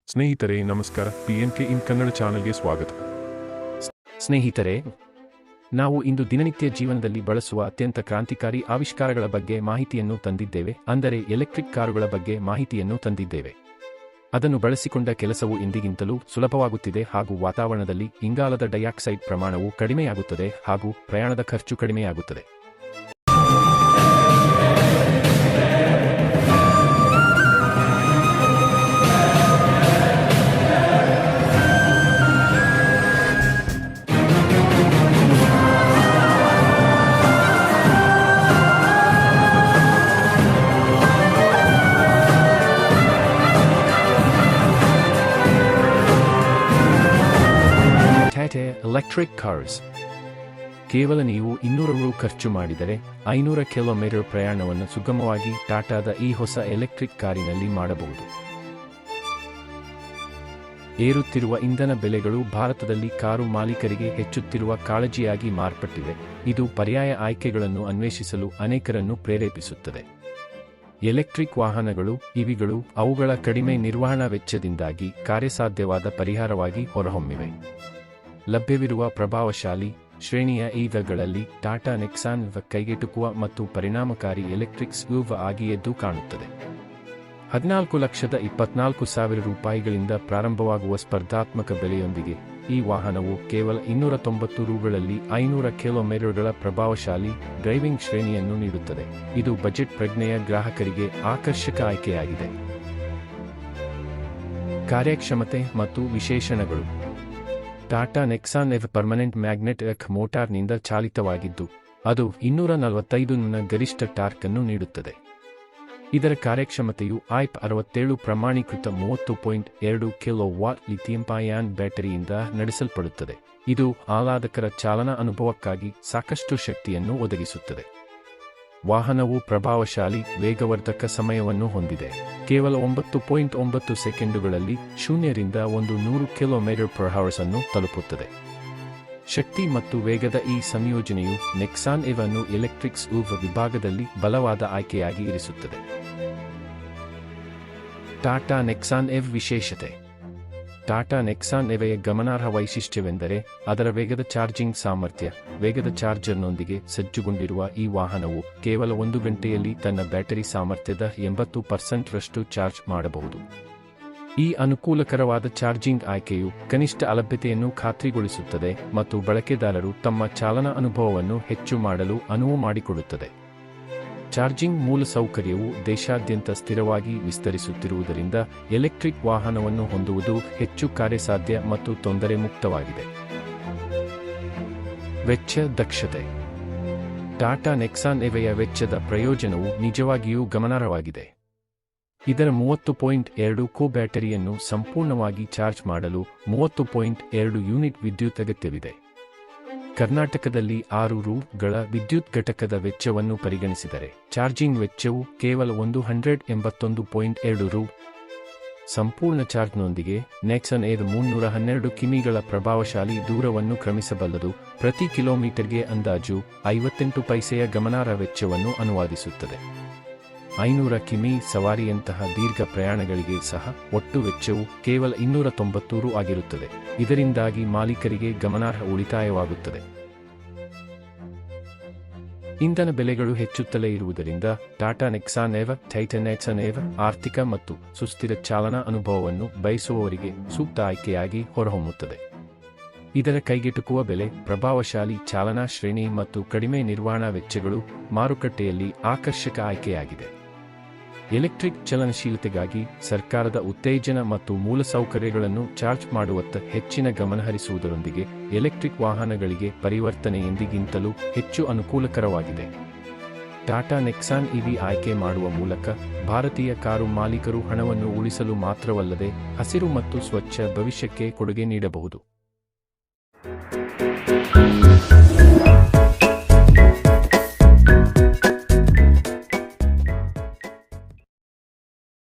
ಸ್ನೇಹಿತರೆ ನಮಸ್ಕಾರ, PNK ಇನ್ ಕನ್ನಡ ಚಾನೆಲ್ಗೆ ಸ್ವಾಗತ. ಸ್ನೇಹಿತರೆ, ನಾವು ಇಂದು ದಿನನಿತ್ಯ ಜೀವನದಲ್ಲಿ ಬಳಸುವ ಅತ್ಯಂತ ಕ್ರಾಂತಿಕಾರಿ ಆವಿಷ್ಕಾರಗಳ ಬಗ್ಗೆ ಮಾಹಿತಿಯನ್ನು ತಂದಿದ್ದೇವೆ. ಅಂದರೆ ಎಲೆಕ್ಟ್ರಿಕ್ ಕಾರುಗಳ ಬಗ್ಗೆ ಮಾಹಿತಿಯನ್ನು ತಂದಿದ್ದೇವೆ. ಅದನ್ನು ಬಳಸಿಕೊಂಡ ಕೆಲಸವು ಇಂದಿಗಿಂತಲೂ ಸುಲಭವಾಗುತ್ತಿದೆ ಹಾಗೂ ವಾತಾವರಣದಲ್ಲಿ ಇಂಗಾಲದ ಡೈಆಕ್ಸೈಡ್ ಪ್ರಮಾಣವು ಕಡಿಮೆಯಾಗುತ್ತದೆ ಹಾಗೂ ಪ್ರಯಾಣದ ಖರ್ಚು ಕಡಿಮೆಯಾಗುತ್ತದೆ. Electric cars. ಕೇವಲ ನೀವು 200 ರು ಖರ್ಚು ಮಾಡಿದರೆ 500 ಕಿಲೋಮೀಟರ್ ಪ್ರಯಾಣವನ್ನು ಸುಗಮವಾಗಿ ಟಾಟಾದ ಈ ಹೊಸ ಎಲೆಕ್ಟ್ರಿಕ್ ಕಾರಿನಲ್ಲಿ ಮಾಡಬಹುದು. ಏರುತ್ತಿರುವ ಇಂಧನ ಬೆಲೆಗಳು ಭಾರತದಲ್ಲಿ ಕಾರು ಮಾಲೀಕರಿಗೆ ಹೆಚ್ಚುತ್ತಿರುವ ಕಾಳಜಿಯಾಗಿ ಮಾರ್ಪಟ್ಟಿವೆ. ಇದು ಪರ್ಯಾಯ ಆಯ್ಕೆಗಳನ್ನು ಅನ್ವೇಷಿಸಲು ಅನೇಕರನ್ನು ಪ್ರೇರೇಪಿಸುತ್ತದೆ. ಎಲೆಕ್ಟ್ರಿಕ್ ವಾಹನಗಳು ಇವಿಗಳು ಅವುಗಳ ಕಡಿಮೆ ನಿರ್ವಹಣಾ ವೆಚ್ಚದಿಂದಾಗಿ ಕಾರ್ಯಸಾಧ್ಯವಾದ ಪರಿಹಾರವಾಗಿ ಹೊರಹೊಮ್ಮಿವೆ. ಲಭ್ಯವಿರುವ ಪ್ರಭಾವಶಾಲಿ ಶ್ರೇಣಿಯ ಈವಗಳಲ್ಲಿ ಟಾಟಾ ನೆಕ್ಸಾನ್ ಕೈಗೆಟುಕುವ ಮತ್ತು ಪರಿಣಾಮಕಾರಿ ಎಲೆಕ್ಟ್ರಿಕ್ ಸ್ಯೂವ್ ಆಗಿ ಎದ್ದು ಕಾಣುತ್ತದೆ. 14,24,000 ರೂಪಾಯಿಗಳಿಂದ ಪ್ರಾರಂಭವಾಗುವ ಸ್ಪರ್ಧಾತ್ಮಕ ಬೆಲೆಯೊಂದಿಗೆ ಈ ವಾಹನವು ಕೇವಲ 290 ರುಗಳಲ್ಲಿ 500 ಕಿಲೋಮೀಟರ್ಗಳ ಪ್ರಭಾವಶಾಲಿ ಡ್ರೈವಿಂಗ್ ಶ್ರೇಣಿಯನ್ನು ನೀಡುತ್ತದೆ. ಇದು ಬಜೆಟ್ ಪ್ರಜ್ಞೆಯ ಗ್ರಾಹಕರಿಗೆ ಆಕರ್ಷಕ ಆಯ್ಕೆಯಾಗಿದೆ. ಕಾರ್ಯಕ್ಷಮತೆ ಮತ್ತು ವಿಶೇಷಣಗಳು. ಟಾಟಾ ನೆಕ್ಸಾನ್ ಪರ್ಮನೆಂಟ್ ಮ್ಯಾಗ್ನೆಟಿಕ್ ಮೋಟಾರ್ನಿಂದ ಚಾಲಿತವಾಗಿದ್ದು ಅದು 245 ನ ಗರಿಷ್ಠ ಟಾರ್ಕ್ ಅನ್ನು ನೀಡುತ್ತದೆ. ಇದರ ಕಾರ್ಯಕ್ಷಮತೆಯು IP67 ಪ್ರಮಾಣೀಕೃತ 30.2 ಕಿಲೋವಾಟ್ ಲಿಥಿಯಂ-ಅಯಾನ್ ಬ್ಯಾಟರಿಯಿಂದ ನಡೆಸಲ್ಪಡುತ್ತದೆ. ಇದು ಆಹ್ಲಾದಕರ ಚಾಲನಾ ಅನುಭವಕ್ಕಾಗಿ ಸಾಕಷ್ಟು ಶಕ್ತಿಯನ್ನು ಒದಗಿಸುತ್ತದೆ. ವಾಹನವು ಪ್ರಭಾವಶಾಲಿ ವೇಗವರ್ಧಕ ಸಮಯವನ್ನು ಹೊಂದಿದೆ. ಕೇವಲ 9.9 ಸೆಕೆಂಡುಗಳಲ್ಲಿ 0 ರಿಂದ 100 ಕಿಲೋಮೀಟರ್/h ಅನ್ನು ತಲುಪುತ್ತದೆ. ಶಕ್ತಿ ಮತ್ತು ವೇಗದ ಈ ಸಂಯೋಜನೆಯು ನೆಕ್ಸಾನ್ ಅನ್ನು ಎಲೆಕ್ಟ್ರಿಕ್ ಸ್ಯೂವ್ ವಿಭಾಗದಲ್ಲಿ ಬಲವಾದ ಆಯ್ಕೆಯಾಗಿ ಇರಿಸುತ್ತದೆ. ಟಾಟಾ ನೆಕ್ಸಾನ್ ವಿಶೇಷತೆ. ಟಾಟಾ ನೆಕ್ಸಾನ್ ಯ ಗಮನಾರ್ಹ ವೈಶಿಷ್ಟ್ಯವೆಂದರೆ ಅದರ ವೇಗದ ಚಾರ್ಜಿಂಗ್ ಸಾಮರ್ಥ್ಯ. ವೇಗದ ಚಾರ್ಜರ್ನೊಂದಿಗೆ ಸಜ್ಜುಗೊಂಡಿರುವ ಈ ವಾಹನವು ಕೇವಲ 1 ಗಂಟೆಯಲ್ಲಿ ತನ್ನ ಬ್ಯಾಟರಿ ಸಾಮರ್ಥ್ಯದ 80% ರಷ್ಟು ಚಾರ್ಜ್ ಮಾಡಬಹುದು. ಈ ಅನುಕೂಲಕರವಾದ ಚಾರ್ಜಿಂಗ್ ಆಯ್ಕೆಯು ಕನಿಷ್ಠ ಅಲಭ್ಯತೆಯನ್ನು ಖಾತ್ರಿಗೊಳಿಸುತ್ತದೆ ಮತ್ತು ಬಳಕೆದಾರರು ತಮ್ಮ ಚಾಲನಾ ಅನುಭವವನ್ನು ಹೆಚ್ಚು ಮಾಡಲು ಅನುವು ಮಾಡಿಕೊಡುತ್ತದೆ. ಚಾರ್ಜಿಂಗ್ ಮೂಲಸೌಕರ್ಯವು ದೇಶಾದ್ಯಂತ ಸ್ಥಿರವಾಗಿ ವಿಸ್ತರಿಸುತ್ತಿರುವುದರಿಂದ ಎಲೆಕ್ಟ್ರಿಕ್ ವಾಹನವನ್ನು ಹೊಂದುವುದು ಹೆಚ್ಚು ಕಾರ್ಯಸಾಧ್ಯ ಮತ್ತು ತೊಂದರೆ ಮುಕ್ತವಾಗಿದೆ. ವೆಚ್ಚ ದಕ್ಷತೆ. ಟಾಟಾ ನೆಕ್ಸಾನ್ ಯ ವೆಚ್ಚದ ಪ್ರಯೋಜನವು ನಿಜವಾಗಿಯೂ ಗಮನಾರ್ಹವಾಗಿದೆ. ಇದರ 30.2 ಕೋ ಬ್ಯಾಟರಿಯನ್ನು ಸಂಪೂರ್ಣವಾಗಿ ಚಾರ್ಜ್ ಮಾಡಲು 30.2 ಯೂನಿಟ್ ವಿದ್ಯುತ್ ಅಗತ್ಯವಿದೆ. ಕರ್ನಾಟಕದಲ್ಲಿ 6 ರುಗಳ ವಿದ್ಯುತ್ ಘಟಕದ ವೆಚ್ಚವನ್ನು ಪರಿಗಣಿಸಿದರೆ ಚಾರ್ಜಿಂಗ್ ವೆಚ್ಚವು ಕೇವಲ 181.2 ರು. ಸಂಪೂರ್ಣ ಚಾರ್ಜ್ನೊಂದಿಗೆ ನೆಕ್ಸನ್ 312 ಕಿಮಿಗಳ ಪ್ರಭಾವಶಾಲಿ ದೂರವನ್ನು ಕ್ರಮಿಸಬಲ್ಲದು. ಪ್ರತಿ ಕಿಲೋಮೀಟರ್ಗೆ ಅಂದಾಜು 58 ಪೈಸೆಯ ಗಮನಾರ್ಹ ವೆಚ್ಚವನ್ನು ಅನುವಾದಿಸುತ್ತದೆ. 500 ಕಿಮಿ ಸವಾರಿಯಂತಹ ದೀರ್ಘ ಪ್ರಯಾಣಗಳಿಗೆ ಸಹ ಒಟ್ಟು ವೆಚ್ಚವು ಕೇವಲ 290 ರು ಆಗಿರುತ್ತದೆ. ಇದರಿಂದಾಗಿ ಮಾಲೀಕರಿಗೆ ಗಮನಾರ್ಹ ಉಳಿತಾಯವಾಗುತ್ತದೆ. ಇಂಧನ ಬೆಲೆಗಳು ಹೆಚ್ಚುತ್ತಲೇ ಇರುವುದರಿಂದ ಟಾಟಾ ನೆಕ್ಸಾನ್ ಟೈಟಾನೆಕ್ಸನ್ ಆರ್ಥಿಕ ಮತ್ತು ಸುಸ್ಥಿರ ಚಾಲನಾ ಅನುಭವವನ್ನು ಬಯಸುವವರಿಗೆ ಸೂಕ್ತ ಆಯ್ಕೆಯಾಗಿ ಹೊರಹೊಮ್ಮುತ್ತದೆ. ಇದರ ಕೈಗೆಟುಕುವ ಬೆಲೆ, ಪ್ರಭಾವಶಾಲಿ ಚಾಲನಾ ಶ್ರೇಣಿ ಮತ್ತು ಕಡಿಮೆ ನಿರ್ವಹಣಾ ವೆಚ್ಚಗಳು ಮಾರುಕಟ್ಟೆಯಲ್ಲಿ ಆಕರ್ಷಕ ಆಯ್ಕೆಯಾಗಿದೆ. ಎಲೆಕ್ಟ್ರಿಕ್ ಚಲನಶೀಲತೆಗಾಗಿ ಸರ್ಕಾರದ ಉತ್ತೇಜನ ಮತ್ತು ಮೂಲಸೌಕರ್ಯಗಳನ್ನು ಚಾರ್ಜ್ ಮಾಡುವತ್ತ ಹೆಚ್ಚಿನ ಗಮನಹರಿಸುವುದರೊಂದಿಗೆ ಎಲೆಕ್ಟ್ರಿಕ್ ವಾಹನಗಳಿಗೆ ಪರಿವರ್ತನೆ ಎಂದಿಗಿಂತಲೂ ಹೆಚ್ಚು ಅನುಕೂಲಕರವಾಗಿದೆ. ಟಾಟಾ ನೆಕ್ಸಾನ್ ಆಯ್ಕೆ ಮಾಡುವ ಮೂಲಕ ಭಾರತೀಯ ಕಾರು ಮಾಲೀಕರು ಹಣವನ್ನು ಉಳಿಸಲು ಮಾತ್ರವಲ್ಲದೆ ಹಸಿರು ಮತ್ತು ಸ್ವಚ್ಛ ಭವಿಷ್ಯಕ್ಕೆ ಕೊಡುಗೆ ನೀಡಬಹುದು.